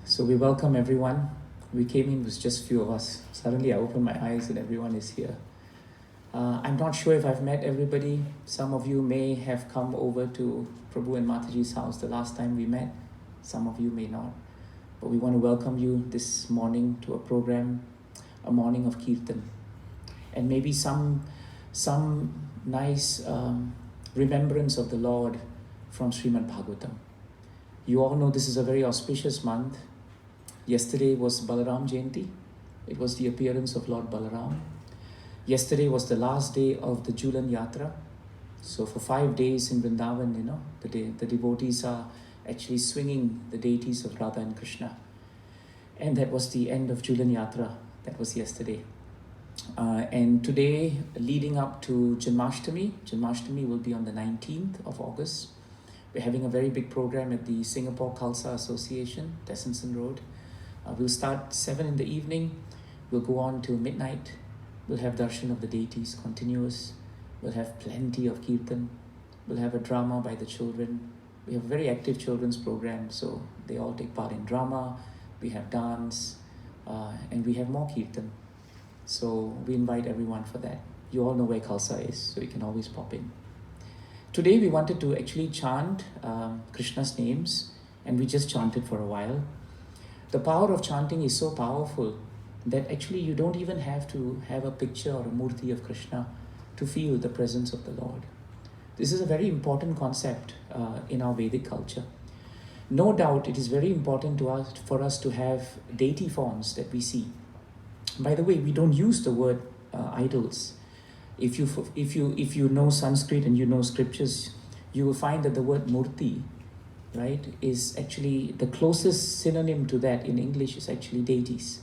So we welcome everyone. We came in with just few of us. Suddenly I opened my eyes and everyone is here. I'm not sure if I've met everybody. Some of you may have come over to Prabhu and Mataji's house the last time we met. Some of you may not. But we want to welcome you this morning to a program, a morning of kirtan. And maybe some nice remembrance of the Lord from Srimad Bhagavatam. You all know this is a very auspicious month. Yesterday was Balaram Jayanti. It was the appearance of Lord Balaram. Yesterday was the last day of the Julan Yatra. So for 5 days in Vrindavan, the devotees are actually swinging the deities of Radha and Krishna. And that was the end of Julan Yatra. That was yesterday. And today, leading up to Janmashtami will be on the 19th of August. We're having a very big program at the Singapore Khalsa Association, Tessenson Road. We'll start 7 in the evening. We'll go on till midnight. We'll have darshan of the deities continuous. We'll have plenty of kirtan. We'll have a drama by the children. We have a very active children's program, so they all take part in drama. We have dance, and we have more kirtan. So we invite everyone for that. You all know where Khalsa is, so you can always pop in. Today we wanted to actually chant Krishna's names, and we just chanted for a while. The power of chanting is so powerful that actually you don't even have to have a picture or a murti of Krishna to feel the presence of the Lord. This is a very important concept in our Vedic culture. No doubt it is very important for us to have deity forms that we see. By the way, we don't use the word idols. If you know Sanskrit and you know scriptures, you will find that the word murti, right, is actually the closest synonym to that in English is actually deities.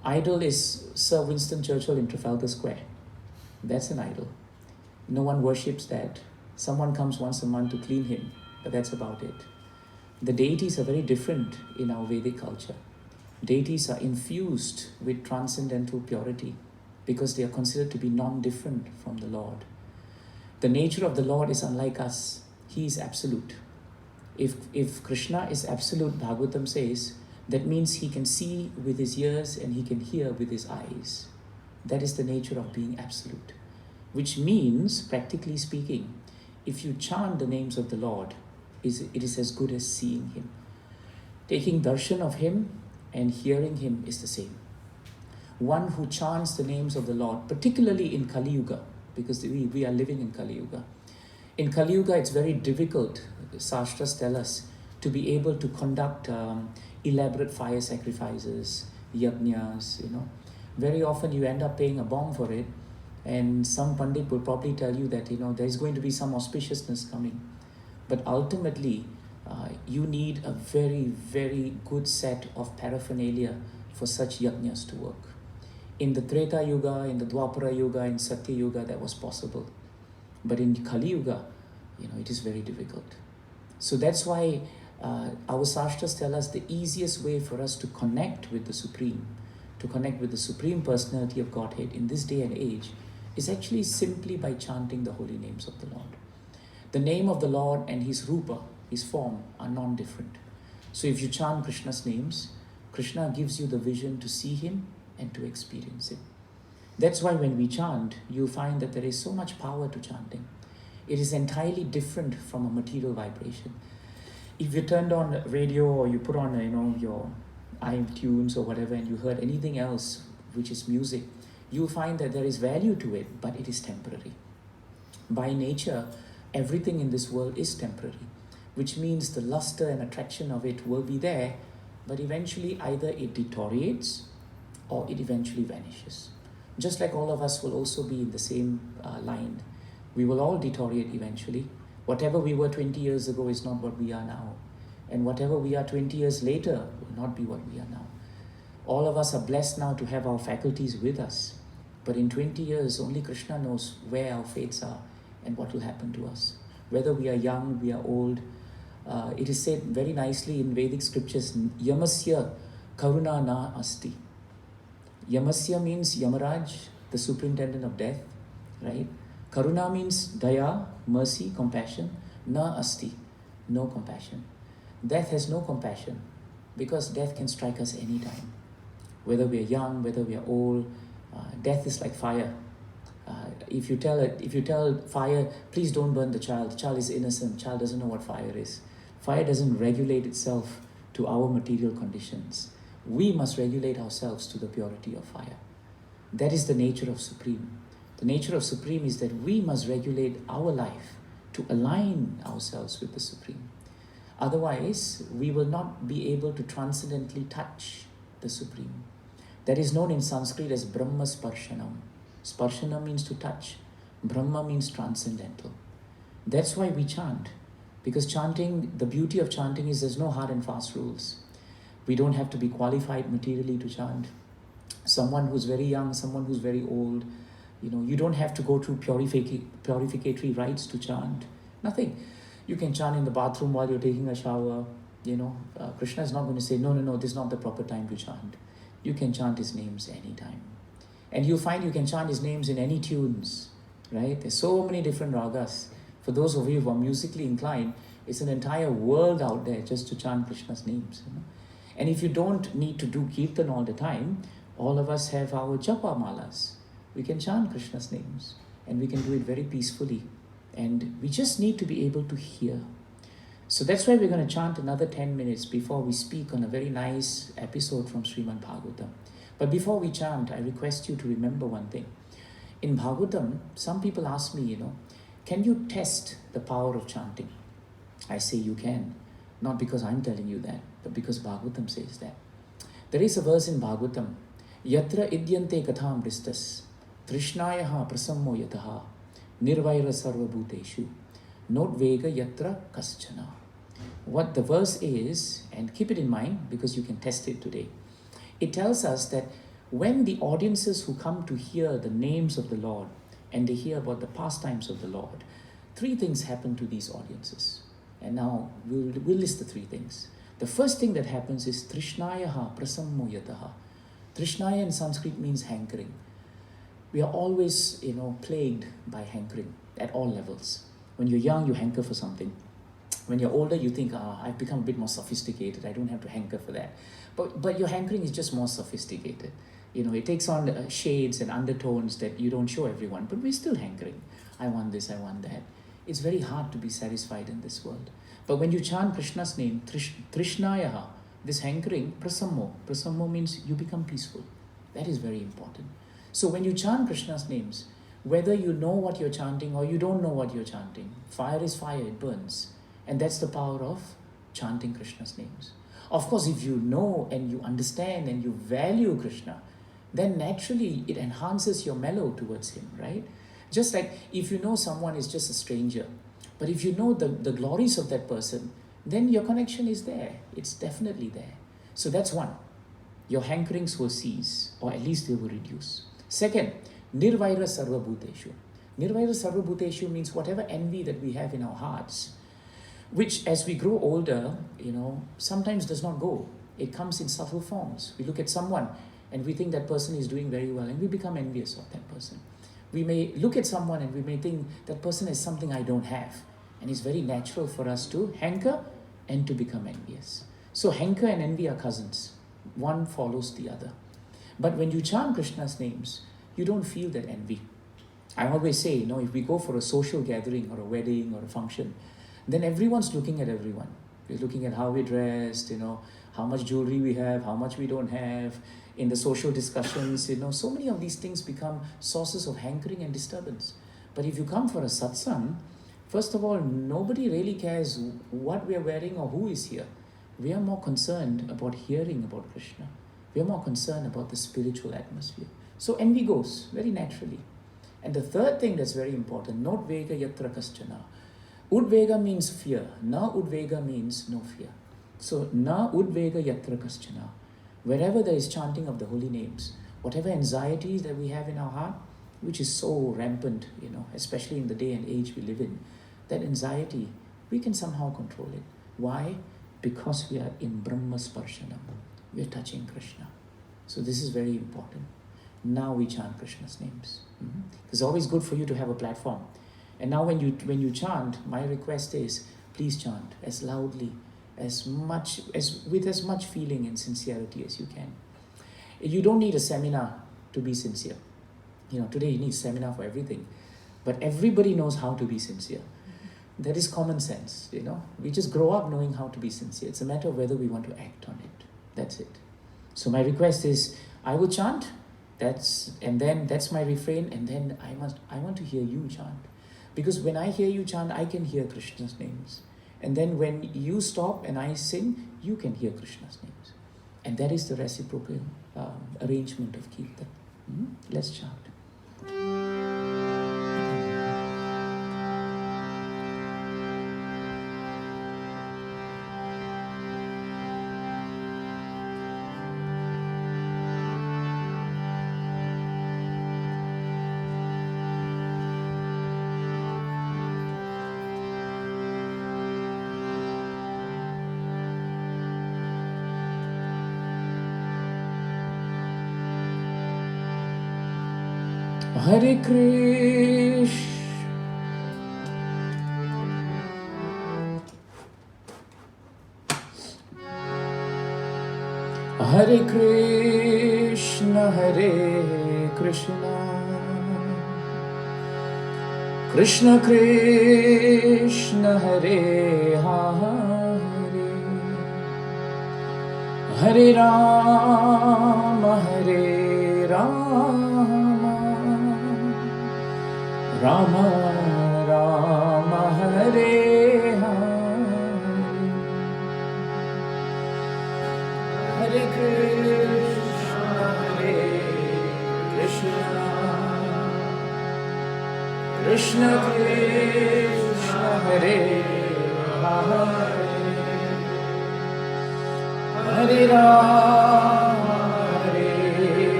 Idol is Sir Winston Churchill in Trafalgar Square. That's an idol. No one worships that. Someone comes once a month to clean him, but that's about it. The deities are very different in our Vedic culture. Deities are infused with transcendental purity because they are considered to be non-different from the Lord. The nature of the Lord is unlike us. He is absolute. If Krishna is absolute, Bhagavatam says, that means he can see with his ears and he can hear with his eyes. That is the nature of being absolute. Which means, practically speaking, if you chant the names of the Lord, it is as good as seeing him. Taking darshan of him and hearing him is the same. One who chants the names of the Lord, particularly in Kali Yuga, because we are living in Kali Yuga. In Kali Yuga, it's very difficult, Shastras tell us, to be able to conduct elaborate fire sacrifices, yajnas, Very often you end up paying a bomb for it, and some Pandit will probably tell you that, there's going to be some auspiciousness coming. But ultimately, you need a very, very good set of paraphernalia for such yajnas to work. In the Treta Yuga, in the Dwapara Yuga, in Satya Yuga, that was possible. But in Kali Yuga, it is very difficult. So that's why our Shastras tell us the easiest way for us to connect with the Supreme, to connect with the Supreme Personality of Godhead in this day and age, is actually simply by chanting the holy names of the Lord. The name of the Lord and his rupa, his form, are non-different. So if you chant Krishna's names, Krishna gives you the vision to see him and to experience him. That's why when we chant, you find that there is so much power to chanting. It is entirely different from a material vibration. If you turned on radio or you put on, your iTunes or whatever, and you heard anything else which is music, you'll find that there is value to it, but it is temporary. By nature, everything in this world is temporary, which means the luster and attraction of it will be there, but eventually either it deteriorates or it eventually vanishes. Just like all of us will also be in the same line. We will all deteriorate eventually. Whatever we were 20 years ago is not what we are now. And whatever we are 20 years later will not be what we are now. All of us are blessed now to have our faculties with us. But in 20 years, only Krishna knows where our fates are and what will happen to us. Whether we are young, we are old. It is said very nicely in Vedic scriptures, Yamasya karuna na asti. Yamasya means Yamaraj, the superintendent of death, right? Karuna means daya, mercy, compassion. Na asti, no compassion. Death has no compassion. because death can strike us anytime. Whether we are young, whether we are old, death is like fire. If you tell fire, please don't burn the child is innocent, child doesn't know what fire is. Fire doesn't regulate itself to our material conditions. We must regulate ourselves to the purity of fire. That is the nature of Supreme. The nature of Supreme is that we must regulate our life to align ourselves with the Supreme. Otherwise, we will not be able to transcendently touch the Supreme. That is known in Sanskrit as Brahma Sparshanam. Sparshana means to touch. Brahma means transcendental. That's why we chant. Because chanting, the beauty of chanting is there's no hard and fast rules. We don't have to be qualified materially to chant. Someone who's very young, someone who's very old, you don't have to go through purificatory rites to chant. Nothing. You can chant in the bathroom while you're taking a shower. Krishna is not going to say, no, this is not the proper time to chant. You can chant his names anytime. And you'll find you can chant his names in any tunes, right? There's so many different ragas. For those of you who are musically inclined, it's an entire world out there just to chant Krishna's names. And if you don't need to do kirtan all the time, all of us have our japa malas. We can chant Krishna's names and we can do it very peacefully. And we just need to be able to hear. So that's why we're going to chant another 10 minutes before we speak on a very nice episode from Srimad Bhagavatam. But before we chant, I request you to remember one thing. In Bhagavatam, some people ask me, can you test the power of chanting? I say you can. Not because I'm telling you that, but because Bhagavatam says that. There is a verse in Bhagavatam, Yatra idyante katham ristas, Trishnayaha prasammo yataha, Nirvaira sarva bhuteshu, Notvega yatra kaschana. What the verse is, and keep it in mind because you can test it today. It tells us that when the audiences who come to hear the names of the Lord and they hear about the pastimes of the Lord, three things happen to these audiences. And now we'll list the three things. The first thing that happens is Trishnayaha prasammo yataha. Trishnaya in Sanskrit means hankering. We are always, plagued by hankering at all levels. When you're young, you hanker for something. When you're older, you think, I've become a bit more sophisticated. I don't have to hanker for that. But your hankering is just more sophisticated. It takes on shades and undertones that you don't show everyone, but we're still hankering. I want this, I want that. It's very hard to be satisfied in this world. But when you chant Krishna's name, Trishnayaha, this hankering, prasammo. Prasammo means you become peaceful. That is very important. So when you chant Krishna's names, whether you know what you're chanting or you don't know what you're chanting, fire is fire, it burns. And that's the power of chanting Krishna's names. Of course, if you know and you understand and you value Krishna, then naturally it enhances your mellow towards him, right? Just like if you know someone is just a stranger, but if you know the glories of that person, then your connection is there. It's definitely there. So that's one. Your hankerings will cease, or at least they will reduce. Second, Nirvaira sarva bhuteshu. Nirvaira sarva bhuteshu means whatever envy that we have in our hearts, which as we grow older, sometimes does not go. It comes in subtle forms. We look at someone and we think that person is doing very well and we become envious of that person. We may look at someone and we may think that person has something I don't have. And it's very natural for us to hanker and to become envious. So hanker and envy are cousins. One follows the other. But when you chant Krishna's names, you don't feel that envy. I always say, if we go for a social gathering or a wedding or a function, then everyone's looking at everyone. We're looking at how we're dressed, how much jewelry we have, how much we don't have. In the social discussions, so many of these things become sources of hankering and disturbance. But if you come for a satsang, first of all, nobody really cares what we are wearing or who is here. We are more concerned about hearing about Krishna. We are more concerned about the spiritual atmosphere. So envy goes very naturally. And the third thing that's very important, Notvega yatra kaschana. Udvega means fear. Na udvega means no fear. So na udvega yatra kaschana. Wherever there is chanting of the holy names, whatever anxieties that we have in our heart, which is so rampant, especially in the day and age we live in, that anxiety, we can somehow control it. Why? Because we are in Brahma Sparshanam. We are touching Krishna. So this is very important. Now we chant Krishna's names. It's always good for you to have a platform. And now when you chant, my request is, please chant as loudly with as much feeling and sincerity as you can. You don't need a seminar to be sincere. Today you need seminar for everything, but everybody knows how to be sincere. That is common sense. We just grow up knowing how to be sincere. It's a matter of whether we want to act on it. That's it. So my request is, I will chant. That's my refrain, and then I want to hear you chant, because when I hear you chant, I can hear Krishna's names, and then when you stop and I sing, you can hear Krishna's names, and that is the reciprocal arrangement of kirtan. Let's chant. Hare Krishna, Hare Krishna, Hare Krishna, Krishna Krishna, Hare Hare, Hare Rama, Hare Rama, Rama Rama, Hare Hare, Hare Krishna, Hare Krishna, Krishna Krishna, Hare Hare, Hare Rama, Hare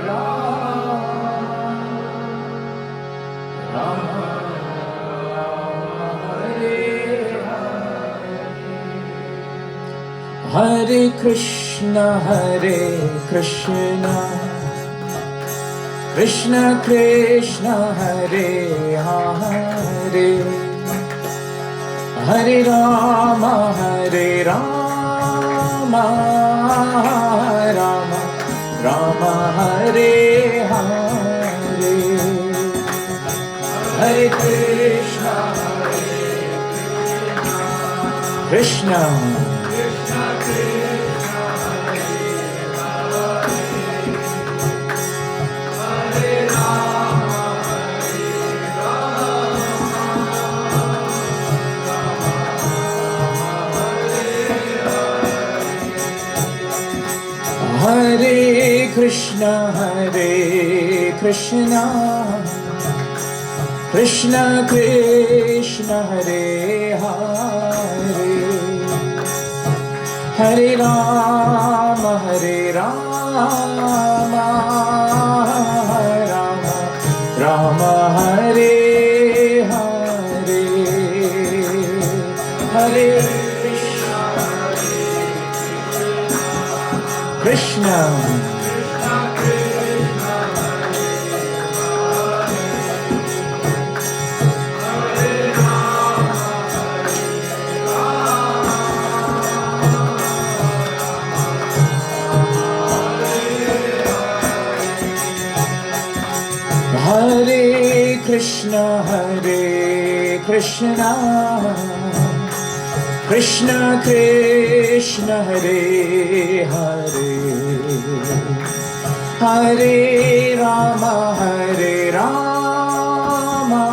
Rama, Rama Rama, Hare Hare, Hare Krishna, Hare Krishna, Krishna Krishna, Hare Hare, Hare Rama, Hare Rama, Rama Rama, Hare Hare, Hare Krishna, Hare Krishna, Hare Krishna, Hare Krishna, Krishna Krishna, Hare Hare, Hare Rama, Hare Rama, Rama Rama, Hare Hare, Hare Krishna, Hare Krishna, Hare Krishna, Krishna Krishna, Hare Hare, Hare Rama, Hare Rama, Rama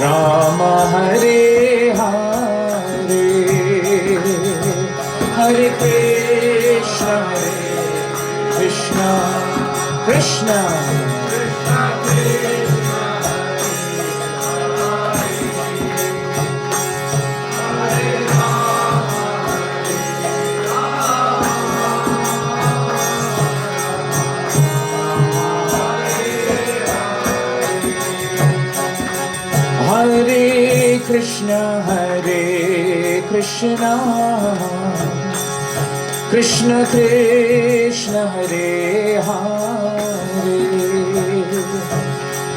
Rama, Hare Hare, Hare Krishna, Hare Krishna, Krishna Hare Krishna, Hare Krishna, Krishna Krishna, Hare Hare,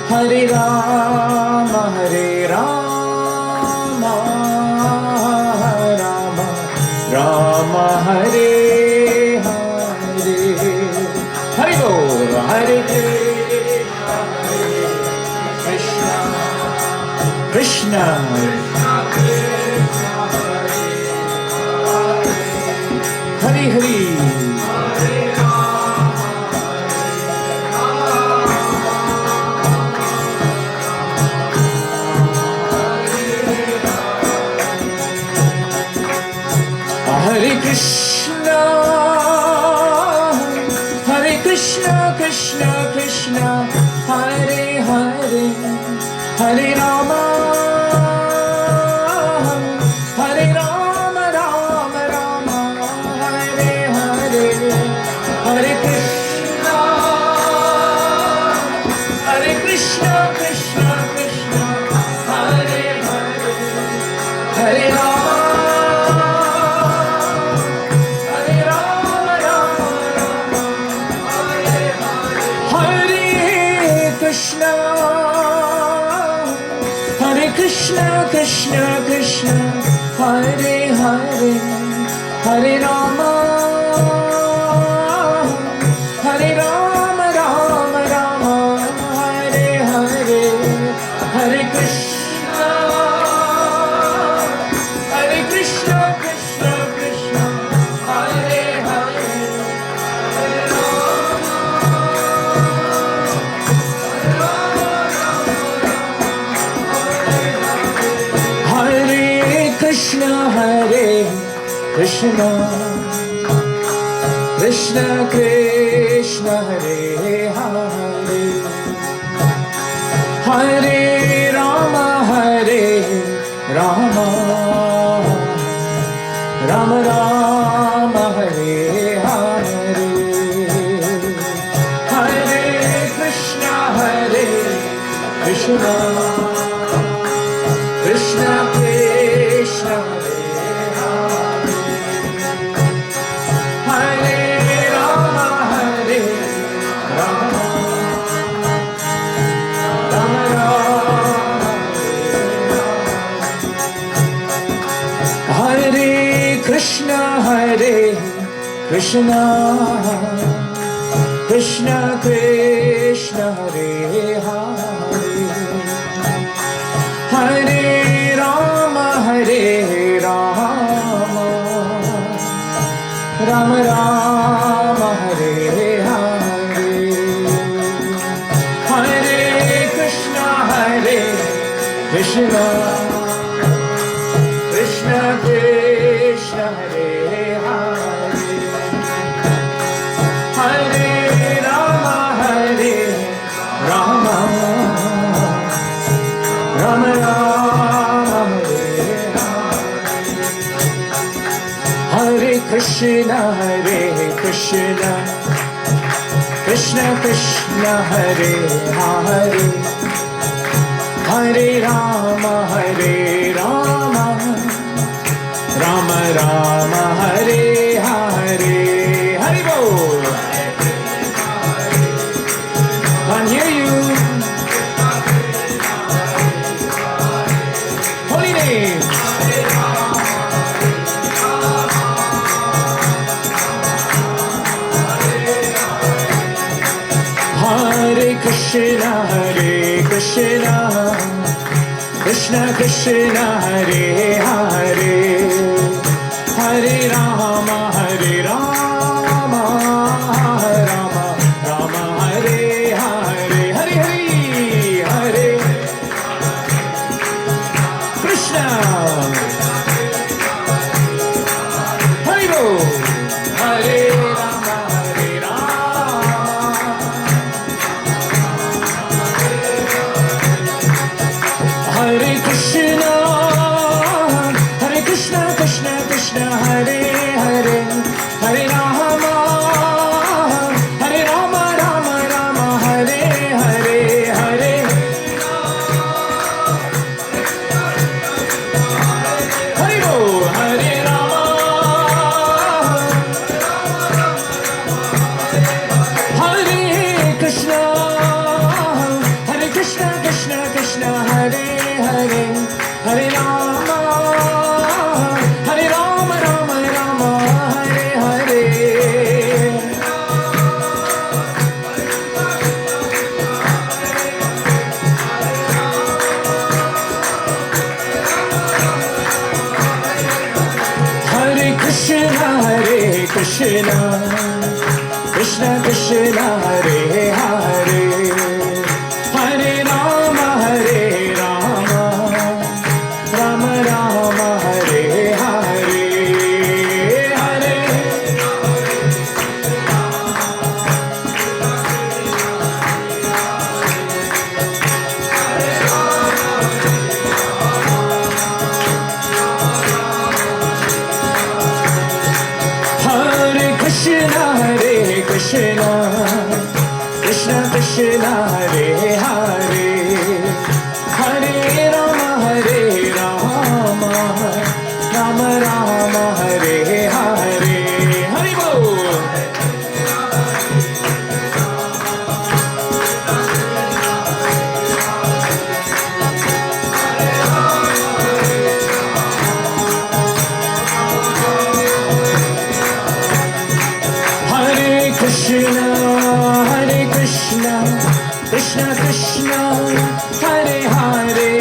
Hare Rama, Hare Rama, Rama Hare Hare, Hare Bol, Hare Krishna, Krishna, Hare Hare. Hare Krishna, Hare Krishna, Krishna Krishna, Hare Hare, Hare Rama, Hare Rama, Rama Rama, Hare Hare, Hare Krishna, Hare Krishna, Krishna Krishna, Hare Hare, Hare Rama. Krishna, Hare Krishna, Krishna Krishna, Hare Hare, Hare Rama, Hare Rama, Rama Rama, Hare Hare, Hare Krishna, Hare Krishna, Krishna Krishna, Hare Hare, Hare Krishna, Hare Krishna, Krishna Krishna, Hare Hare, Hare Rama, Hare Rama, Rama Rama, Hare Hare, Hare Krishna, Hare Krishna, Krishna Krishna, Hare Rama, Hare Rama, Rama Rama, Hare Krishna, Hare Krishna, Krishna Krishna, Hare Hare, Hare Rama, Hare Rama, Rama Rama, Hare Hare, Hare Krishna, Hare Krishna, Krishna Krishna, Hare Hare, Hare Rama, Hare Rama, Rama Rama, Hare Krishna, Hare Krishna, Krishna Krishna, Hare Hare, Hare Rama, Hare Rama, Rama Rama, Hare Hare, Hare Bol. Can't hear you. Holy name. Hare Krishna, Hare Krishna, Krishna Krishna, Hare Hare, Hare Rama, Hare Rama, Rama Rama, Hare Hare, Hare Hare, Hare Krishna, Hare Bol, Hare Rama, Hare Rama, Hare Krishna, Hare Krishna, Krishna Krishna, Hare Hare, Hare Rama, Hare Rama, Rama Rama, Hare Hare, Hare Hare Bol, Hare Rama, Hare Krishna, Hare Krishna, Krishna Krishna, Hare Hare, Hare Rama, Hare Rama, Rama Rama, Krishna, Krishna Krishna, Hare Hare, Hare Rama, Hare Rama, Rama Rama, Hare Hare, Hare Krishna, Hare Krishna, Krishna Krishna, Hare Hare, Hare Rama, Hare Rama, Rama Rama, Hare Hare, Hari Bol. Krishna, Hare Krishna, Krishna Krishna, Hare Hare,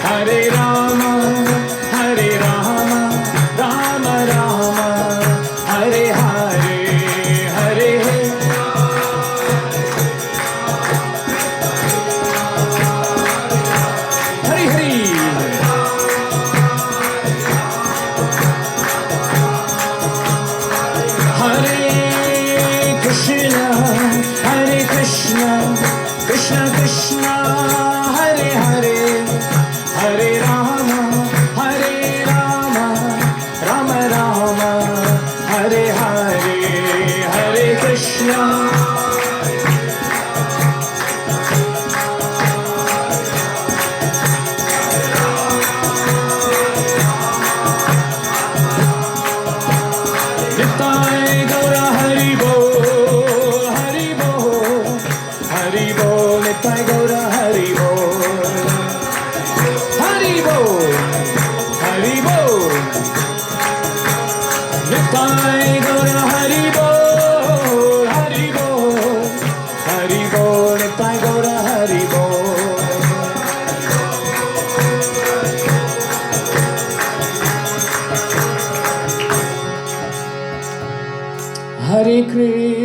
Hare Rama, Hare Rama, Rama Rama, Hare Hare, Hare Hari Hari. Krishna, Hare Krishna, Krishna Krishna, Hare Hare, Hare Rama, Hare Rama, Rama Rama, Hare Hare, Hare Krishna. Nitai Gaura Hari Bol, Hari Bol, Hari Bol, Nitai Gaura Hari Bol, Hari Bol, Hari Bol, Nitai Gaura Hari Bol, Hari Bol, Hari Bol, Nitai Gaura Hari Bol. Hare Krishna,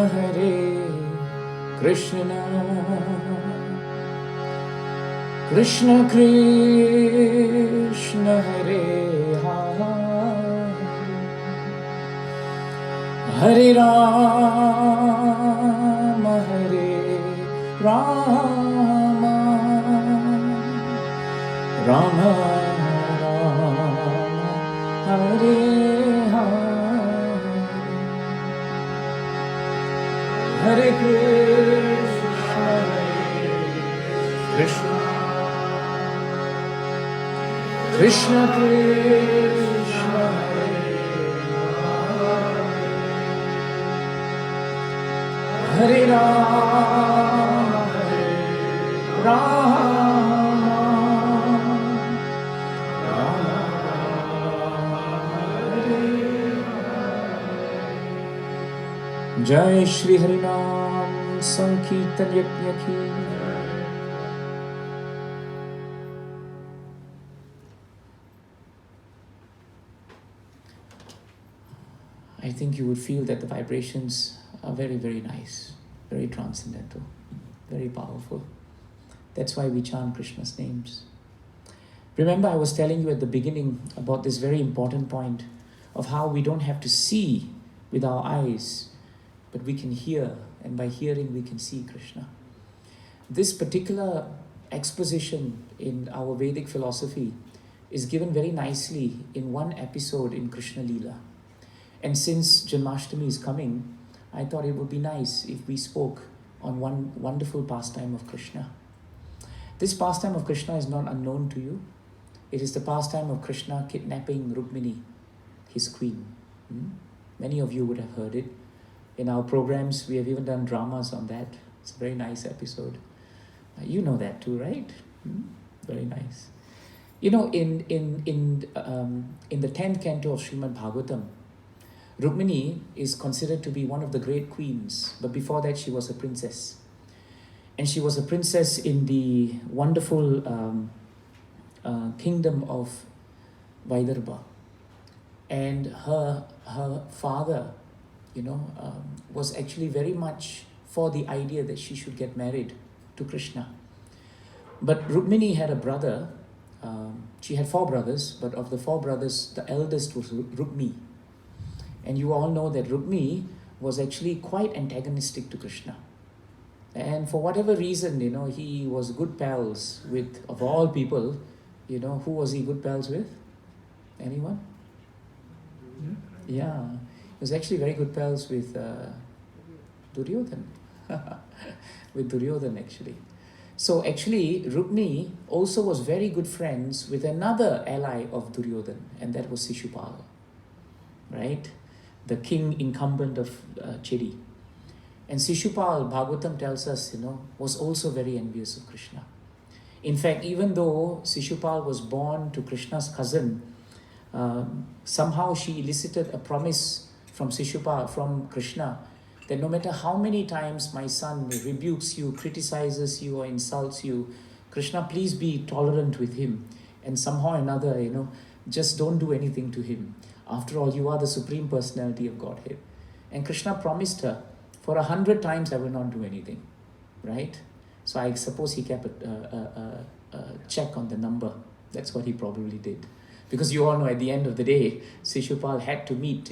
Hare Krishna, Krishna Krishna, Hare Hare, Hare Rama, Hare Rama, Rama Rama, Hare Hare Krishna, Krishna, Krishna Krishna, Hare Rama, Hare Rama, Rama Hare. Jai Shri Harinam Sankirtan Yajna Ki. I think you would feel that the vibrations are very, very nice, very transcendental, very powerful. That's why we chant Krishna's names. Remember, I was telling you at the beginning about this very important point of how we don't have to see with our eyes, but we can hear, and by hearing we can see Krishna. This particular exposition in our Vedic philosophy is given very nicely in one episode in Krishna Leela. And since Janmashtami is coming, I thought it would be nice if we spoke on one wonderful pastime of Krishna. This pastime of Krishna is not unknown to you. It is the pastime of Krishna kidnapping Rukmini, his queen. Many of you would have heard it. In our programs, we have even done dramas on that. It's a very nice episode. You know that too, right? Very nice. You know, in the 10th canto of Srimad Bhagavatam, Rukmini is considered to be one of the great queens, but before that she was a princess. And she was a princess in the wonderful kingdom of Vaidarbha. And her father, was actually very much for the idea that she should get married to Krishna. But Rukmini had a brother. She had 4 brothers, but of the 4 brothers, the eldest was Rukmini. And you all know that Rukmini was actually quite antagonistic to Krishna. And for whatever reason, he was good pals with, of all people, who was he good pals with? Anyone? Yeah, he was actually very good pals with Duryodhan. With Duryodhan, actually. So actually, Rukmini also was very good friends with another ally of Duryodhan, and that was Shishupal, right? The king incumbent of Chedi. And Shishupal, Bhagavatam tells us, was also very envious of Krishna. In fact, even though Shishupal was born to Krishna's cousin, somehow she elicited a promise from Krishna, that no matter how many times my son rebukes you, criticizes you, or insults you, Krishna, please be tolerant with him. And somehow or another, just don't do anything to him. After all, you are the Supreme Personality of Godhead. And Krishna promised her, for 100 times I will not do anything, right? So I suppose he kept a check on the number. That's what he probably did. Because you all know at the end of the day, Shishupal had to meet,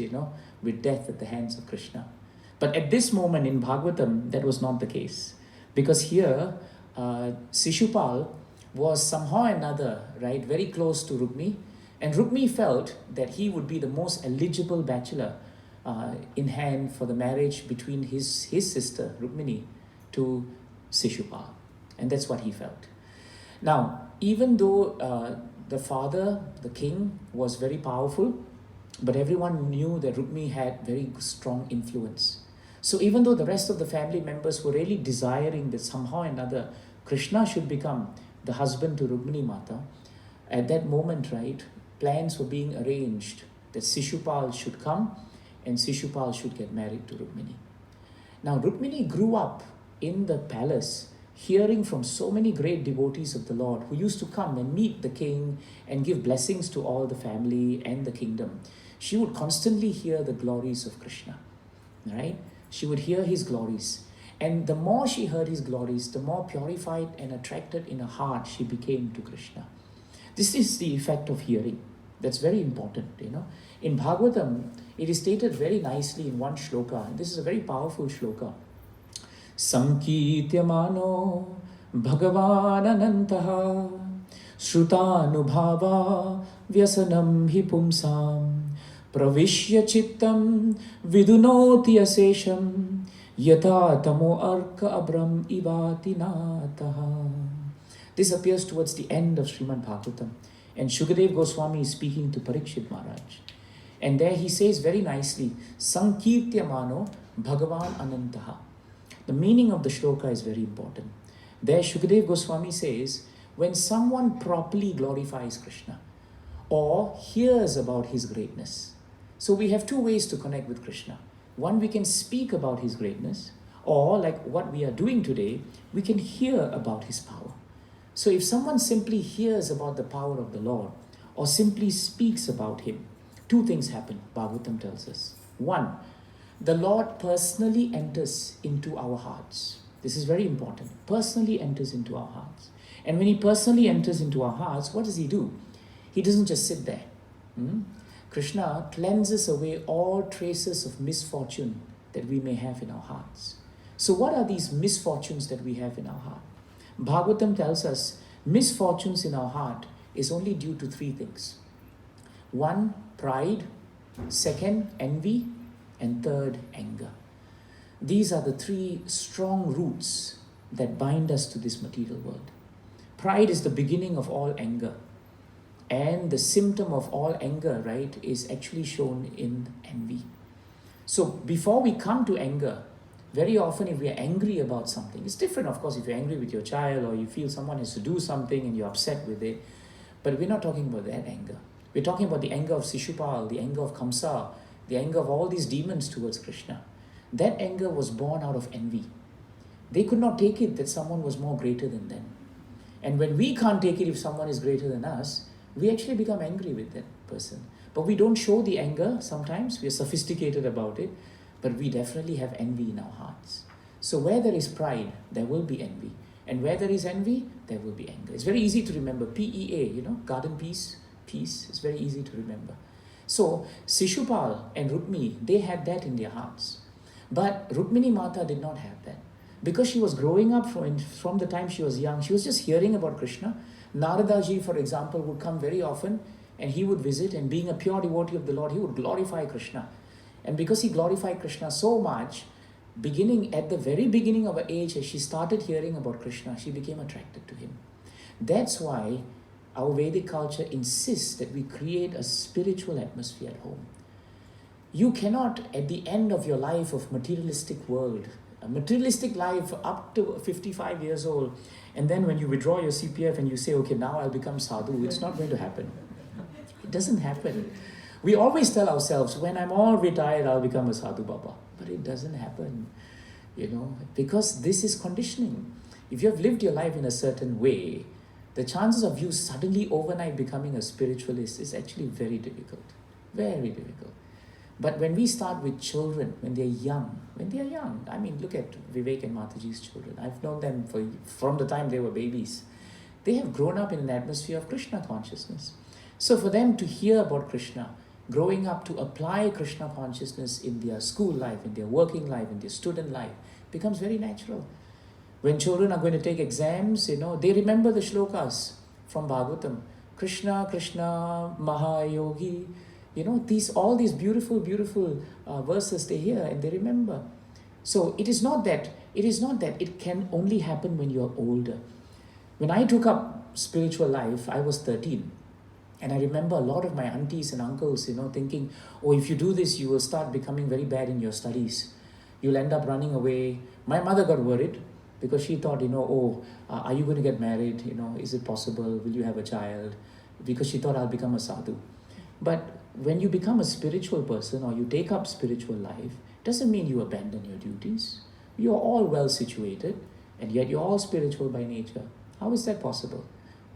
with death at the hands of Krishna. But at this moment in Bhagavatam, that was not the case. Because here, Shishupal was somehow or another, right, very close to Rukmini. And Rukmini felt that he would be the most eligible bachelor in hand for the marriage between his sister, Rukmini, to Shishupal. And that's what he felt. Now, even though the father, the king, was very powerful, but everyone knew that Rukmini had very strong influence. So even though the rest of the family members were really desiring that somehow or another Krishna should become the husband to Rukmini Mata, at that moment, right, plans were being arranged that Shishupal should come and Shishupal should get married to Rukmini. Now, Rukmini grew up in the palace hearing from so many great devotees of the Lord who used to come and meet the king and give blessings to all the family and the kingdom. She would constantly hear the glories of Krishna, right? She would hear his glories. And the more she heard his glories, the more purified and attracted in her heart she became to Krishna. This is the effect of hearing. That's very important, In Bhagavatam, it is stated very nicely in one shloka. And this is a very powerful shloka. Sankītyamano bhagavananantaha shrutanubhava vyasanam hi pumsam pravishya chittam vidunoti asesham yata tamo arka abram ivati nataha. This appears towards the end of Srimad Bhagavatam. And Shukadev Goswami is speaking to Parikshit Maharaj. And there he says very nicely, Sankītyamano Bhagavan Anantaha. The meaning of the shloka is very important. There Shukadev Goswami says, when someone properly glorifies Krishna or hears about his greatness. So we have 2 ways to connect with Krishna. One, we can speak about his greatness, or like what we are doing today, we can hear about his power. So if someone simply hears about the power of the Lord or simply speaks about him, 2 things happen, Bhagavatam tells us. 1, the Lord personally enters into our hearts. This is very important. Personally enters into our hearts. And when he personally enters into our hearts, what does he do? He doesn't just sit there. Krishna cleanses away all traces of misfortune that we may have in our hearts. So what are these misfortunes that we have in our heart? Bhagavatam tells us misfortunes in our heart is only due to 3 things. 1, pride. 2, envy. And 3, anger. These are the 3 strong roots that bind us to this material world. Pride is the beginning of all anger. And the symptom of all anger, right, is actually shown in envy. So before we come to anger, very often if we are angry about something, it's different of course if you're angry with your child or you feel someone has to do something and you're upset with it. But we're not talking about that anger. We're talking about the anger of Shishupal, the anger of Kamsa, the anger of all these demons towards Krishna. That anger was born out of envy. They could not take it that someone was more greater than them. And when we can't take it if someone is greater than us, we actually become angry with that person. But we don't show the anger sometimes. We are sophisticated about it, but we definitely have envy in our hearts. So where there is pride, there will be envy. And where there is envy, there will be anger. It's very easy to remember. PEA, garden peace, peace. It's very easy to remember. So Shishupal and Rukmini, they had that in their hearts. But Rukmini Mata did not have that. Because she was growing up from the time she was young, she was just hearing about Krishna. Narada ji, for example, would come very often and he would visit, and being a pure devotee of the Lord, he would glorify Krishna. And because he glorified Krishna so much, beginning at the very beginning of her age, as she started hearing about Krishna, she became attracted to him. That's why our Vedic culture insists that we create a spiritual atmosphere at home. You cannot, at the end of your life of materialistic world, a materialistic life up to 55 years old, and then when you withdraw your CPF and you say, okay, now I'll become sadhu, it's not going to happen. It doesn't happen. We always tell ourselves, when I'm all retired, I'll become a sadhu baba. But it doesn't happen, because this is conditioning. If you have lived your life in a certain way, the chances of you suddenly overnight becoming a spiritualist is actually very difficult. Very difficult. But when we start with children, when they're young, I mean, look at Vivek and Mataji's children. I've known them from the time they were babies. They have grown up in an atmosphere of Krishna consciousness. So for them to hear about Krishna, growing up to apply Krishna consciousness in their school life, in their working life, in their student life, becomes very natural. When children are going to take exams, they remember the shlokas from Bhagavatam. Krishna, Krishna, Mahayogi. All these beautiful verses they hear and they remember. So it is not that it can only happen when you're older. When I took up spiritual life, I was 13. And I remember a lot of my aunties and uncles, thinking, oh, if you do this, you will start becoming very bad in your studies. You'll end up running away. My mother got worried because she thought, are you going to get married? Is it possible? Will you have a child? Because she thought I'll become a sadhu. But when you become a spiritual person or you take up spiritual life, doesn't mean you abandon your duties. You're all well situated and yet you're all spiritual by nature. How is that possible?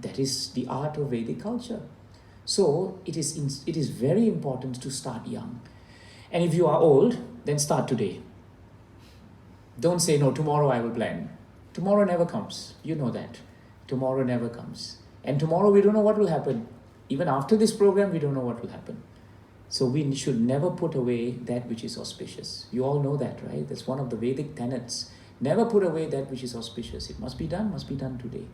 That is the art of Vedic culture. So it is very important to start young. And if you are old, then start today. Don't say, no, tomorrow I will plan. Tomorrow never comes. You know that. Tomorrow never comes. And tomorrow we don't know what will happen. Even after this program, we don't know what will happen. So we should never put away that which is auspicious. You all know that, right? That's one of the Vedic tenets. Never put away that which is auspicious. It must be done today.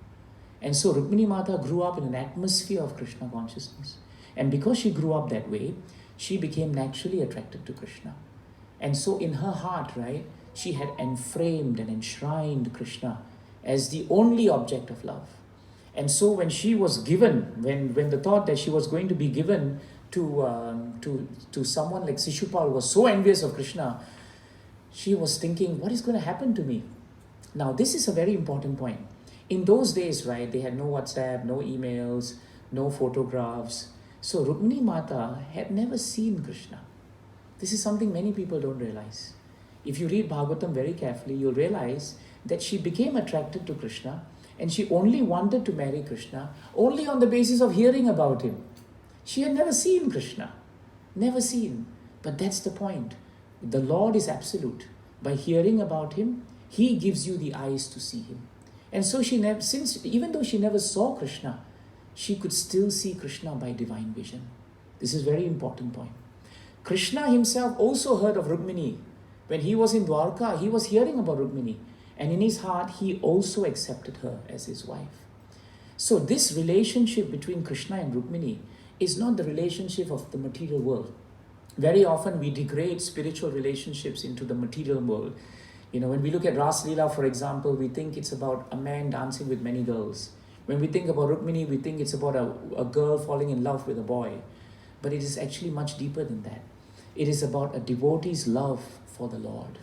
And so Rukmini Mata grew up in an atmosphere of Krishna consciousness. And because she grew up that way, she became naturally attracted to Krishna. And so in her heart, right, she had enframed and enshrined Krishna as the only object of love. And so when she was given, when the thought that she was going to be given to someone like Shishupal was so envious of Krishna, she was thinking, what is going to happen to me? Now, this is a very important point. In those days, right, they had no WhatsApp, no emails, no photographs. So Rukmini Mata had never seen Krishna. This is something many people don't realize. If you read Bhagavatam very carefully, you'll realize that she became attracted to Krishna and she only wanted to marry Krishna only on the basis of hearing about him. She had never seen Krishna. Never seen. But that's the point. The Lord is absolute. By hearing about him, he gives you the eyes to see him. And so even though she never saw Krishna, she could still see Krishna by divine vision. This is a very important point. Krishna himself also heard of Rukmini. When he was in Dwarka, he was hearing about Rukmini. And in his heart, he also accepted her as his wife. So this relationship between Krishna and Rukmini is not the relationship of the material world. Very often we degrade spiritual relationships into the material world. When we look at Ras Leela, for example, we think it's about a man dancing with many girls. When we think about Rukmini, we think it's about a girl falling in love with a boy. But it is actually much deeper than that. It is about a devotee's love for the Lord.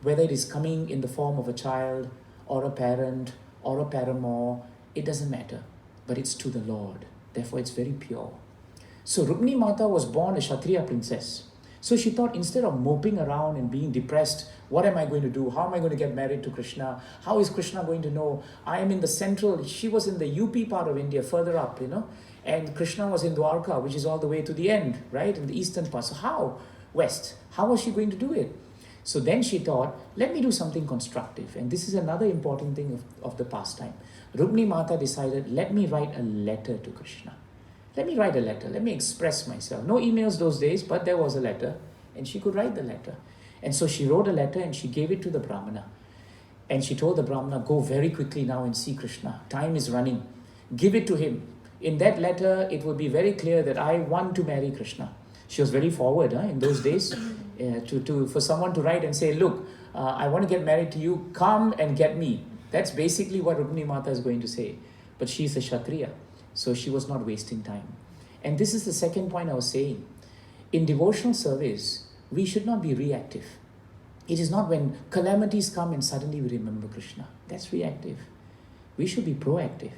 Whether it is coming in the form of a child or a parent or a paramour, it doesn't matter. But it's to the Lord. Therefore, it's very pure. So Rukmini Mata was born a Kshatriya princess. So she thought, instead of moping around and being depressed, what am I going to do? How am I going to get married to Krishna? How is Krishna going to know? I am in the central, she was in the UP part of India, further up, And Krishna was in Dwarka, which is all the way to the end, right? In the eastern part. So how? West. How was she going to do it? So then she thought, let me do something constructive. And this is another important thing of the pastime. Rukmini Mata decided, let me write a letter to Krishna. Let me write a letter. Let me express myself. No emails those days, but there was a letter. And she could write the letter. And so she wrote a letter and she gave it to the Brahmana. And she told the Brahmana, go very quickly now and see Krishna. Time is running. Give it to him. In that letter, it will be very clear that I want to marry Krishna. She was very forward in those days for someone to write and say, look, I want to get married to you. Come and get me. That's basically what Rukmini Mata is going to say. But she's a Kshatriya, so she was not wasting time. And this is the second point I was saying. In devotional service, we should not be reactive. It is not when calamities come and suddenly we remember Krishna. That's reactive. We should be proactive.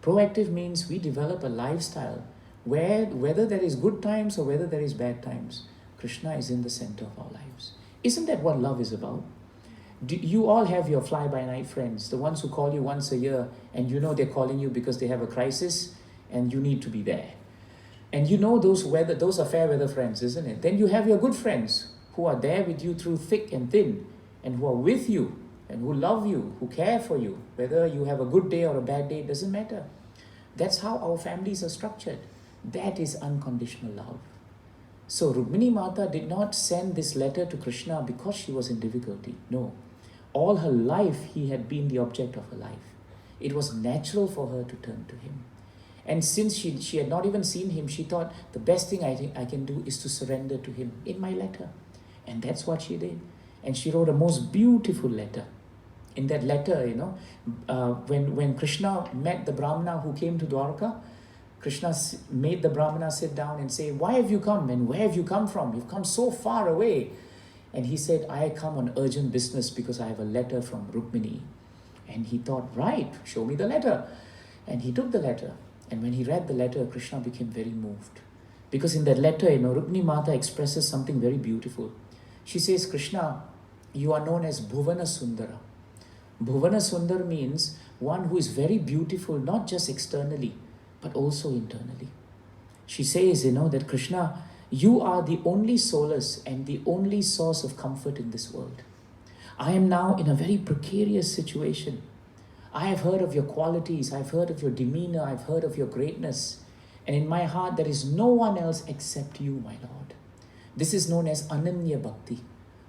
Proactive means we develop a lifestyle where whether there is good times or whether there is bad times, Krishna is in the center of our lives. Isn't that what love is about? You all have your fly-by-night friends, the ones who call you once a year and you know they're calling you because they have a crisis and you need to be there. And you know those are fair weather friends, isn't it? Then you have your good friends who are there with you through thick and thin and who are with you and who love you, who care for you. Whether you have a good day or a bad day, it doesn't matter. That's how our families are structured. That is unconditional love. So Rukmini Mata did not send this letter to Krishna because she was in difficulty. No. All her life, he had been the object of her life. It was natural for her to turn to him. And since she had not even seen him, she thought the best thing I can do is to surrender to him in my letter. And that's what she did. And she wrote a most beautiful letter. In that letter, when Krishna met the Brahmana who came to Dwarka, Krishna made the Brahmana sit down and say, why have you come and where have you come from? You've come so far away. And he said, I come on urgent business because I have a letter from Rukmini. And he thought, right, show me the letter. And he took the letter. And when he read the letter, Krishna became very moved. Because in that letter, Rukmini Mata expresses something very beautiful. She says, Krishna, you are known as Bhuvana Sundara. Bhuvana Sundar means one who is very beautiful, not just externally, but also internally. She says, that Krishna, you are the only solace and the only source of comfort in this world. I am now in a very precarious situation. I have heard of your qualities, I've heard of your demeanor, I've heard of your greatness. And in my heart, there is no one else except you, my Lord. This is known as Ananya Bhakti.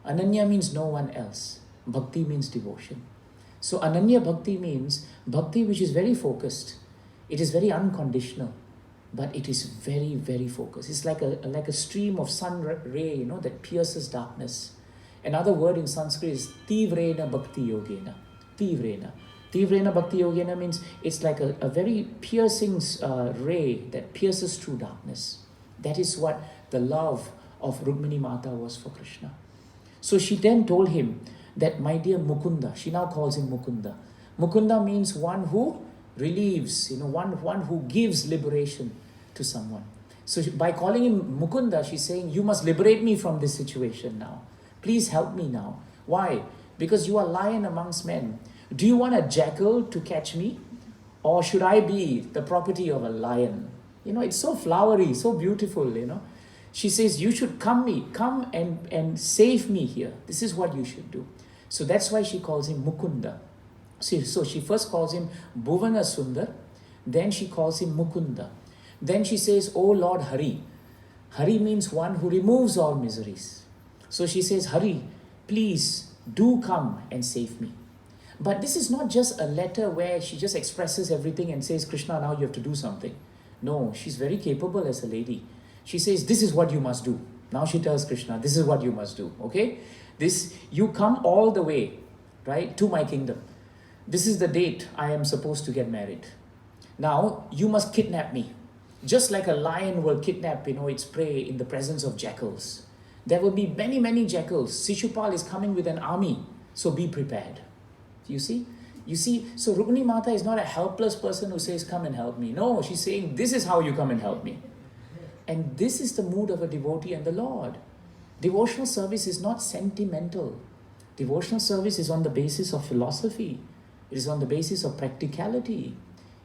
Ananya means no one else. Bhakti means devotion. So Ananya Bhakti means Bhakti which is very focused. It is very unconditional, but it is very, very focused. It's like a stream of sun ray, that pierces darkness. Another word in Sanskrit is Tivrena Bhakti Yogena. Tivrena. Tivrena Bhakti Yogena means it's like a very piercing ray that pierces through darkness. That is what the love of Rukmini Mata was for Krishna. So she then told him that, my dear Mukunda, she now calls him Mukunda. Mukunda means one who relieves, one who gives liberation to someone. So by calling him Mukunda, she's saying, you must liberate me from this situation now. Please help me now. Why? Because you are lion amongst men. Do you want a jackal to catch me? Or should I be the property of a lion? It's so flowery, so beautiful, She says, you should come and save me here. This is what you should do. So that's why she calls him Mukunda. So she first calls him Bhuvana Sundar, then she calls him Mukunda. Then she says, oh Lord Hari. Hari means one who removes all miseries. So she says, Hari, please do come and save me. But this is not just a letter where she just expresses everything and says, Krishna, now you have to do something. No, she's very capable as a lady. She says, this is what you must do. Now she tells Krishna, this is what you must do, okay? You come all the way, right, to my kingdom. This is the date I am supposed to get married. Now, you must kidnap me. Just like a lion will kidnap, its prey in the presence of jackals. There will be many, many jackals. Shishupal is coming with an army, so be prepared. You see, so Rukmini Mata is not a helpless person who says, come and help me. No, she's saying, this is how you come and help me. And this is the mood of a devotee and the Lord. Devotional service is not sentimental. Devotional service is on the basis of philosophy. It is on the basis of practicality.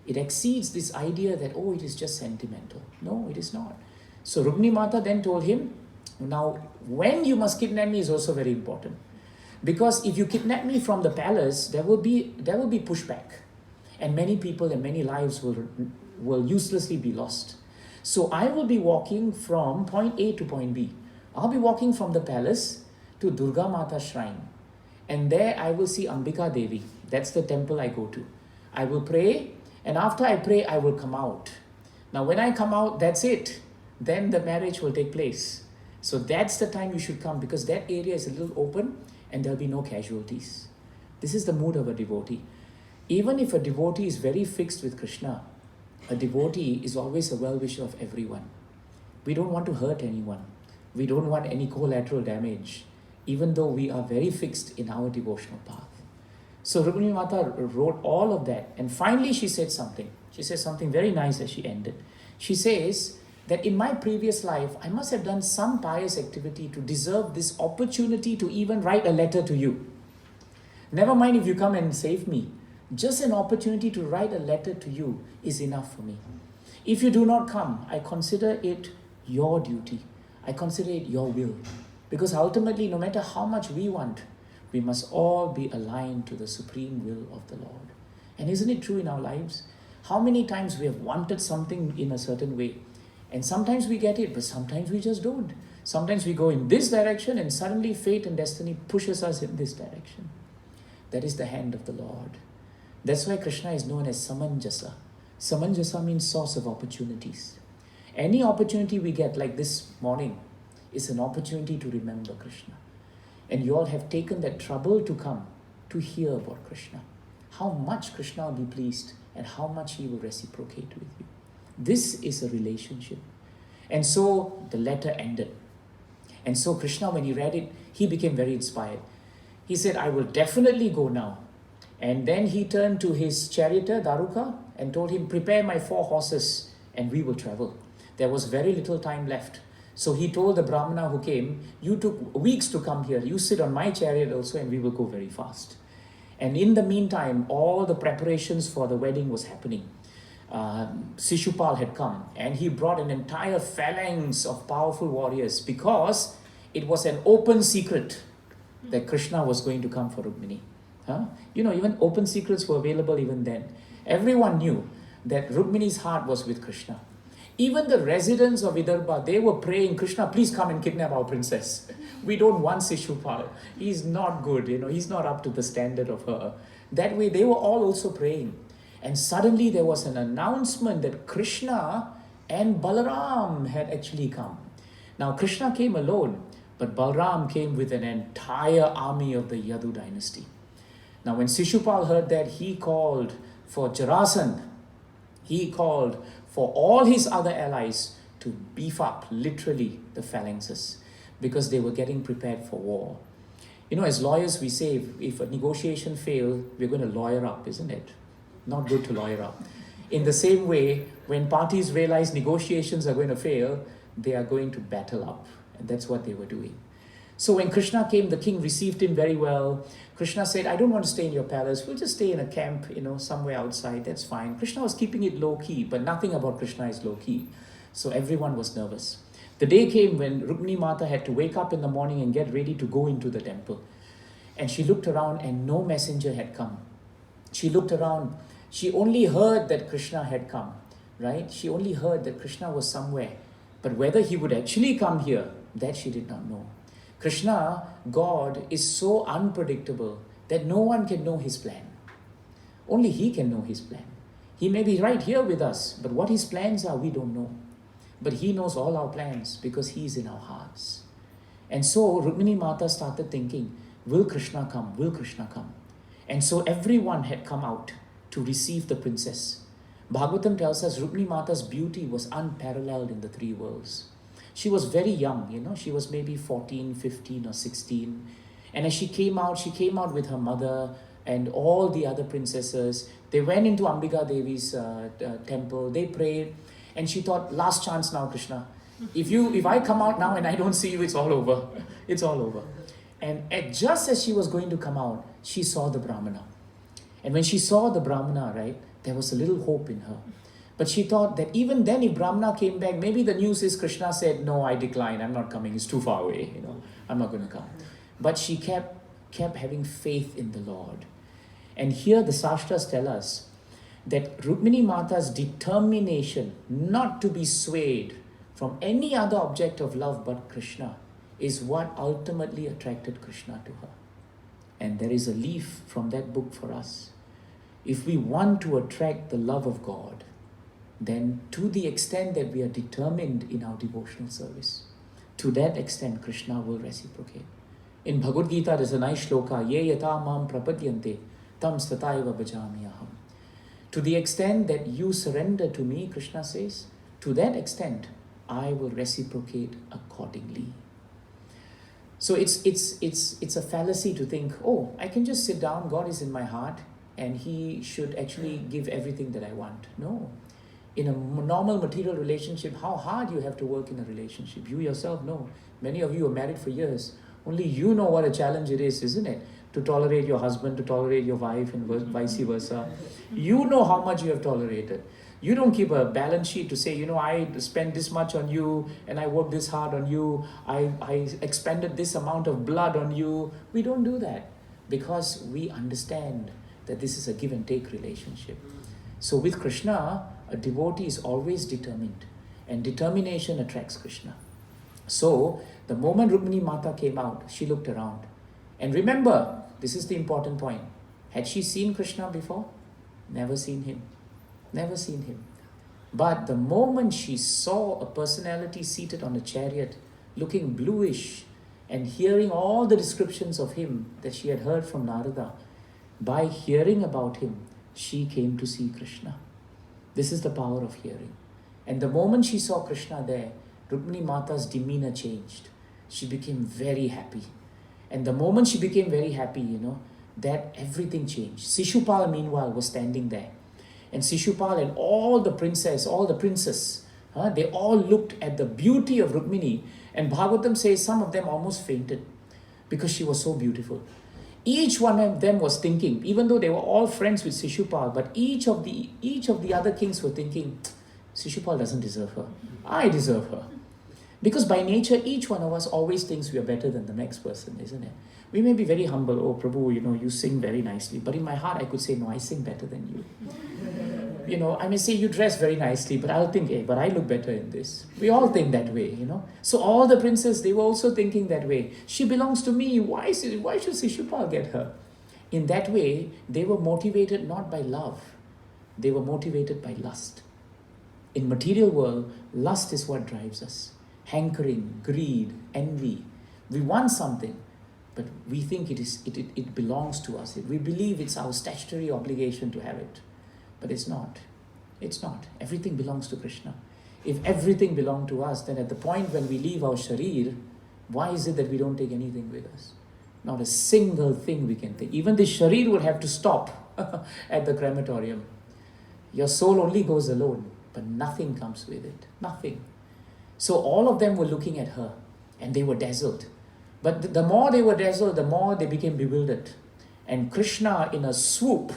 It exceeds this idea that, oh, it is just sentimental. No, it is not. So Rukmini Mata then told him, now when you must kidnap me is also very important. Because if you kidnap me from the palace, there will be pushback. And many people and many lives will uselessly be lost. So I will be walking from point A to point B. I'll be walking from the palace to Durga Mata shrine. And there I will see Ambika Devi. That's the temple I go to. I will pray, and after I pray, I will come out. Now when I come out, that's it. Then the marriage will take place. So that's the time you should come, because that area is a little open and there'll be no casualties. This is the mood of a devotee. Even if a devotee is very fixed with Krishna, a devotee is always a well-wisher of everyone. We don't want to hurt anyone. We don't want any collateral damage, even though we are very fixed in our devotional path. So Rukmini Mata wrote all of that, and finally she said something. She says something very nice as she ended. She says that in my previous life, I must have done some pious activity to deserve this opportunity to even write a letter to you. Never mind if you come and save me. Just an opportunity to write a letter to you is enough for me. If you do not come, I consider it your duty. I consider it your will. Because ultimately, no matter how much we want, we must all be aligned to the supreme will of the Lord. And isn't it true in our lives? How many times we have wanted something in a certain way, and sometimes we get it, but sometimes we just don't. Sometimes we go in this direction and suddenly fate and destiny pushes us in this direction. That is the hand of the Lord. That's why Krishna is known as Samanjasa. Samanjasa means source of opportunities. Any opportunity we get, like this morning, is an opportunity to remember Krishna. And you all have taken that trouble to come to hear about Krishna. How much Krishna will be pleased and how much he will reciprocate with you. This is a relationship. And so the letter ended. And so Krishna, when he read it, he became very inspired. He said, I will definitely go now. And then he turned to his charioteer, Daruka, and told him, prepare my 4 horses and we will travel. There was very little time left. So he told the Brahmana who came, you took weeks to come here. You sit on my chariot also and we will go very fast. And in the meantime, all the preparations for the wedding was happening. Shishupal had come and he brought an entire phalanx of powerful warriors, because it was an open secret that Krishna was going to come for Rukmini. Even open secrets were available even then. Everyone knew that Rukmini's heart was with Krishna. Even the residents of Vidarbha, they were praying, Krishna, please come and kidnap our princess. We don't want Shishupal. He's not good, he's not up to the standard of her. That way, they were all also praying. And suddenly there was an announcement that Krishna and Balaram had actually come. Now, Krishna came alone, but Balaram came with an entire army of the Yadu dynasty. Now, when Shishupal heard that, he called for Jarasandha. He called for all his other allies to beef up, literally, the phalanxes, because they were getting prepared for war. As lawyers, we say, if a negotiation fails, we're going to lawyer up, isn't it? Not good to lawyer up. In the same way, when parties realize negotiations are going to fail, they are going to battle up. And that's what they were doing. So when Krishna came, the king received him very well. Krishna said, I don't want to stay in your palace. We'll just stay in a camp, somewhere outside. That's fine. Krishna was keeping it low-key, but nothing about Krishna is low-key. So everyone was nervous. The day came when Rukmini Mata had to wake up in the morning and get ready to go into the temple. And she looked around and no messenger had come. She looked around. She only heard that Krishna had come, right? She only heard that Krishna was somewhere. But whether he would actually come here, that she did not know. Krishna, God, is so unpredictable that no one can know his plan. Only he can know his plan. He may be right here with us, but what his plans are, we don't know. But he knows all our plans because he is in our hearts. And so Rukmini Mata started thinking, will Krishna come? Will Krishna come? And so everyone had come out to receive the princess. Bhagavatam tells us Rukmini Mata's beauty was unparalleled in the 3 worlds. She was very young, she was maybe 14, 15 or 16. And as she came out with her mother and all the other princesses. They went into Ambika Devi's temple, they prayed, and she thought, last chance now, Krishna. If I come out now and I don't see you, it's all over. It's all over. And just as she was going to come out, she saw the Brahmana. And when she saw the Brahmana, right, There was a little hope in her. But she thought that even then, if Brahmana came back, maybe the news is Krishna said, no, I decline, I'm not coming, it's too far away, I'm not going to come. But she kept having faith in the Lord. And here the Shastras tell us that Rukmini Mata's determination not to be swayed from any other object of love but Krishna is what ultimately attracted Krishna to her. And there is a leaf from that book for us. If we want to attract the love of God, then to the extent that we are determined in our devotional service, to that extent Krishna will reciprocate. In Bhagavad Gita, there's a nice shloka, Ye yata mam prapadyante, tam stataiva bhajami aham. To the extent that you surrender to me, Krishna says, to that extent, I will reciprocate accordingly. So it's a fallacy to think, oh, I can just sit down, God is in my heart, and He should actually give everything that I want. No. In a normal material relationship, how hard you have to work in a relationship. You yourself know. Many of you are married for years. Only you know what a challenge it is, isn't it? To tolerate your husband, to tolerate your wife, and vice versa. You know how much you have tolerated. You don't keep a balance sheet to say, I spent this much on you, and I worked this hard on you, I expended this amount of blood on you. We don't do that because we understand that this is a give and take relationship. So with Krishna, a devotee is always determined, and determination attracts Krishna. So the moment Rukmini Mata came out, she looked around. And remember, this is the important point. Had she seen Krishna before? Never seen him. Never seen him. But the moment she saw a personality seated on a chariot, looking bluish, and hearing all the descriptions of him that she had heard from Narada, by hearing about him, she came to see Krishna. This is the power of hearing. And the moment she saw Krishna there, Rukmini Mata's demeanor changed. She became very happy. And the moment she became very happy, that everything changed. Shishupal, meanwhile, was standing there. And Shishupal and all the princes, they all looked at the beauty of Rukmini. And Bhagavatam says some of them almost fainted because she was so beautiful. Each one of them was thinking, even though they were all friends with Shishupal, but each of the other kings were thinking, Shishupal doesn't deserve her. I deserve her. Because by nature, each one of us always thinks we are better than the next person, isn't it? We may be very humble. Oh, Prabhu, you sing very nicely. But in my heart, I could say, no, I sing better than you. I may say you dress very nicely, but I'll think, hey, but I look better in this. We all think that way, So all the princes, they were also thinking that way. She belongs to me. Why should Shishupal get her? In that way, they were motivated not by love. They were motivated by lust. In material world, lust is what drives us. Hankering, greed, envy. We want something, but we think it belongs to us. We believe it's our statutory obligation to have it. But it's not. It's not. Everything belongs to Krishna. If everything belonged to us, then at the point when we leave our sharir, why is it that we don't take anything with us? Not a single thing we can take. Even the sharir would have to stop at the crematorium. Your soul only goes alone, but nothing comes with it. Nothing. So all of them were looking at her and they were dazzled. But the more they were dazzled, the more they became bewildered. And Krishna, in a swoop,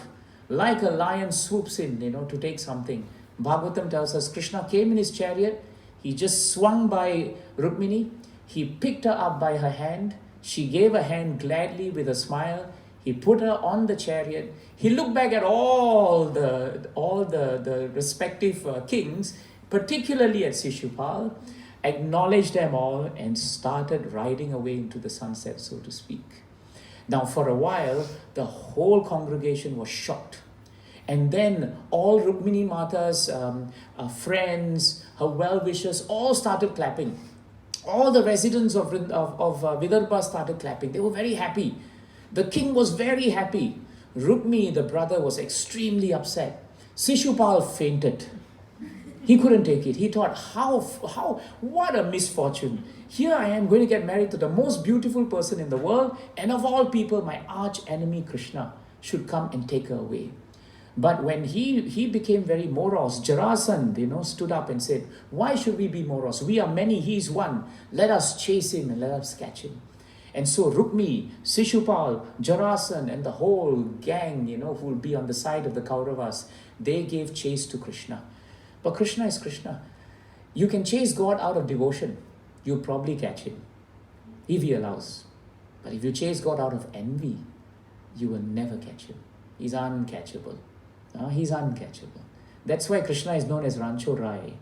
like a lion swoops in, to take something. Bhagavatam tells us Krishna came in his chariot. He just swung by Rukmini. He picked her up by her hand. She gave a hand gladly with a smile. He put her on the chariot. He looked back at all the respective kings, particularly at Shishupal, acknowledged them all and started riding away into the sunset, so to speak. Now, for a while, the whole congregation was shocked. And then all Rukmini Mata's friends, her well-wishers, all started clapping. All the residents of Vidarbha started clapping. They were very happy. The king was very happy. Rukmi, the brother, was extremely upset. Shishupal fainted. He couldn't take it. He thought, what a misfortune. Here I am going to get married to the most beautiful person in the world, and of all people, my arch enemy Krishna should come and take her away. But when he became very morose, Jarasandh, stood up and said, why should we be morose? We are many, he is one. Let us chase him and let us catch him. And so Rukmi, Shishupal, Jarasandh, and the whole gang, who will be on the side of the Kauravas, They gave chase to Krishna. But Krishna is Krishna. You can chase God out of devotion. You'll probably catch him, if he allows. But if you chase God out of envy, you will never catch him. He's uncatchable. He's uncatchable. That's why Krishna is known as Rancho Rai.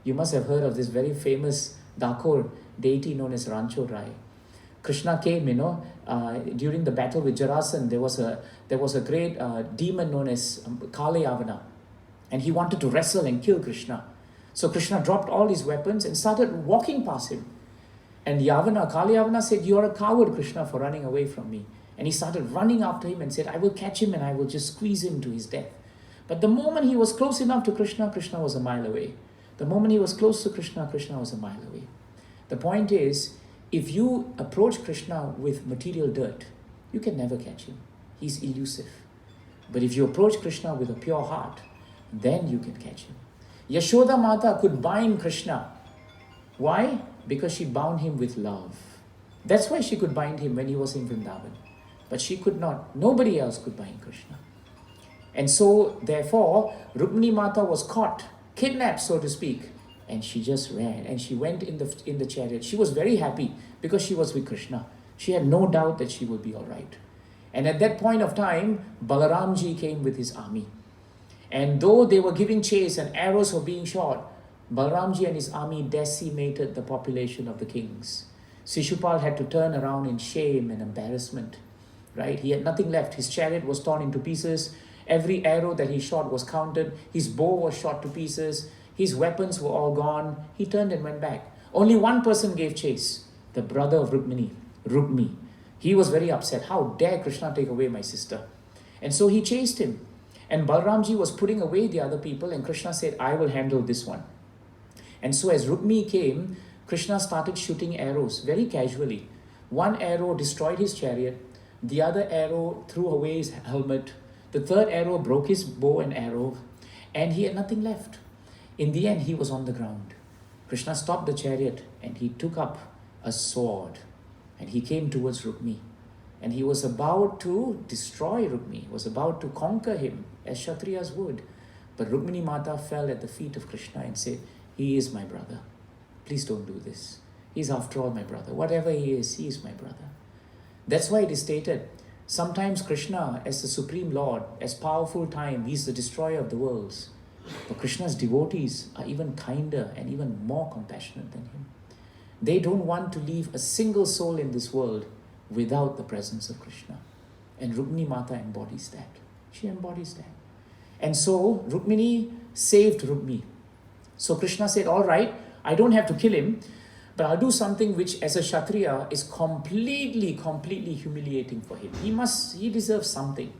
You must have heard of this very famous Dakor deity known as Rancho Rai. Krishna came, during the battle with Jarasan, there was a great demon known as Kalayavana, and he wanted to wrestle and kill Krishna. So Krishna dropped all his weapons and started walking past him. And Kalayavana said, "You are a coward, Krishna, for running away from me." And he started running after him and said, "I will catch him and I will just squeeze him to his death." But the moment he was close enough to Krishna, Krishna was a mile away. The moment he was close to Krishna, Krishna was a mile away. The point is, if you approach Krishna with material dirt, you can never catch him. He's elusive. But if you approach Krishna with a pure heart, then you can catch him. Yashoda Mata could bind Krishna. Why? Because she bound him with love. That's why she could bind him when he was in Vrindavan. But she could not. Nobody else could bind Krishna. And so, therefore, Rukmini Mata was caught, kidnapped, so to speak. And she just ran. And she went in the chariot. She was very happy because she was with Krishna. She had no doubt that she would be all right. And at that point of time, Balaramji came with his army. And though they were giving chase and arrows were being shot, Balaramji and his army decimated the population of the kings. Shishupal had to turn around in shame and embarrassment. Right? He had nothing left. His chariot was torn into pieces. Every arrow that he shot was counted. His bow was shot to pieces. His weapons were all gone. He turned and went back. Only one person gave chase. The brother of Rukmini, Rukmi. He was very upset. How dare Krishna take away my sister? And so he chased him. And Balramji was putting away the other people, and Krishna said, "I will handle this one." And so as Rukmi came, Krishna started shooting arrows very casually. One arrow destroyed his chariot. The other arrow threw away his helmet. The third arrow broke his bow and arrow. And he had nothing left. In the end, he was on the ground. Krishna stopped the chariot and he took up a sword. And he came towards Rukmi. And he was about to destroy Rukmi, was about to conquer him as Kshatriyas would. But Rukmini Mata fell at the feet of Krishna and said, "He is my brother. Please don't do this. He's after all my brother. Whatever he is my brother." That's why it is stated, sometimes Krishna, as the Supreme Lord, as powerful time, he's the destroyer of the worlds. But Krishna's devotees are even kinder and even more compassionate than him. They don't want to leave a single soul in this world without the presence of Krishna. And Rukmini Mata embodies that. She embodies that. And so Rukmini saved Rukmi. So Krishna said, "All right, I don't have to kill him, but I'll do something which as a Kshatriya is completely humiliating for him. He deserves something."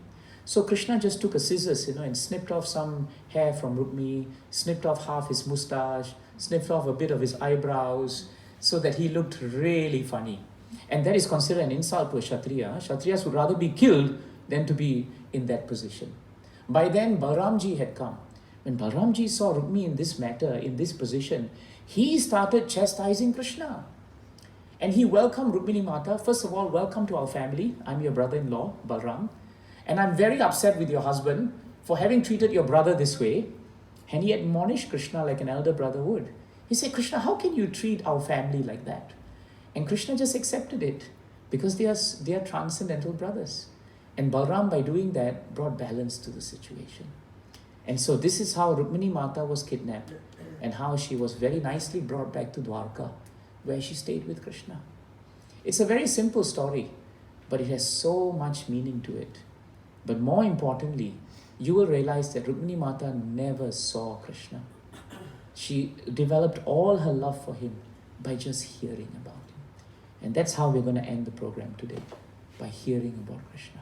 So Krishna just took a scissors, and snipped off some hair from Rukmi, snipped off half his moustache, snipped off a bit of his eyebrows, so that he looked really funny. And that is considered an insult to a Kshatriya. Kshatriyas would rather be killed than to be in that position. By then, Balramji had come. When Balramji saw Rukmi in this matter, in this position, he started chastising Krishna. And he welcomed Rukmini Mata. "First of all, welcome to our family. I'm your brother-in-law, Balram. And I'm very upset with your husband for having treated your brother this way." And he admonished Krishna like an elder brother would. He said, "Krishna, how can you treat our family like that?" And Krishna just accepted it because they are transcendental brothers. And Balram, by doing that, brought balance to the situation. And so this is how Rukmini Mata was kidnapped and how she was very nicely brought back to Dwarka, where she stayed with Krishna. It's a very simple story, but it has so much meaning to it. But more importantly, you will realize that Rukmini Mata never saw Krishna. She developed all her love for him by just hearing about him. And that's how we're going to end the program today, by hearing about Krishna.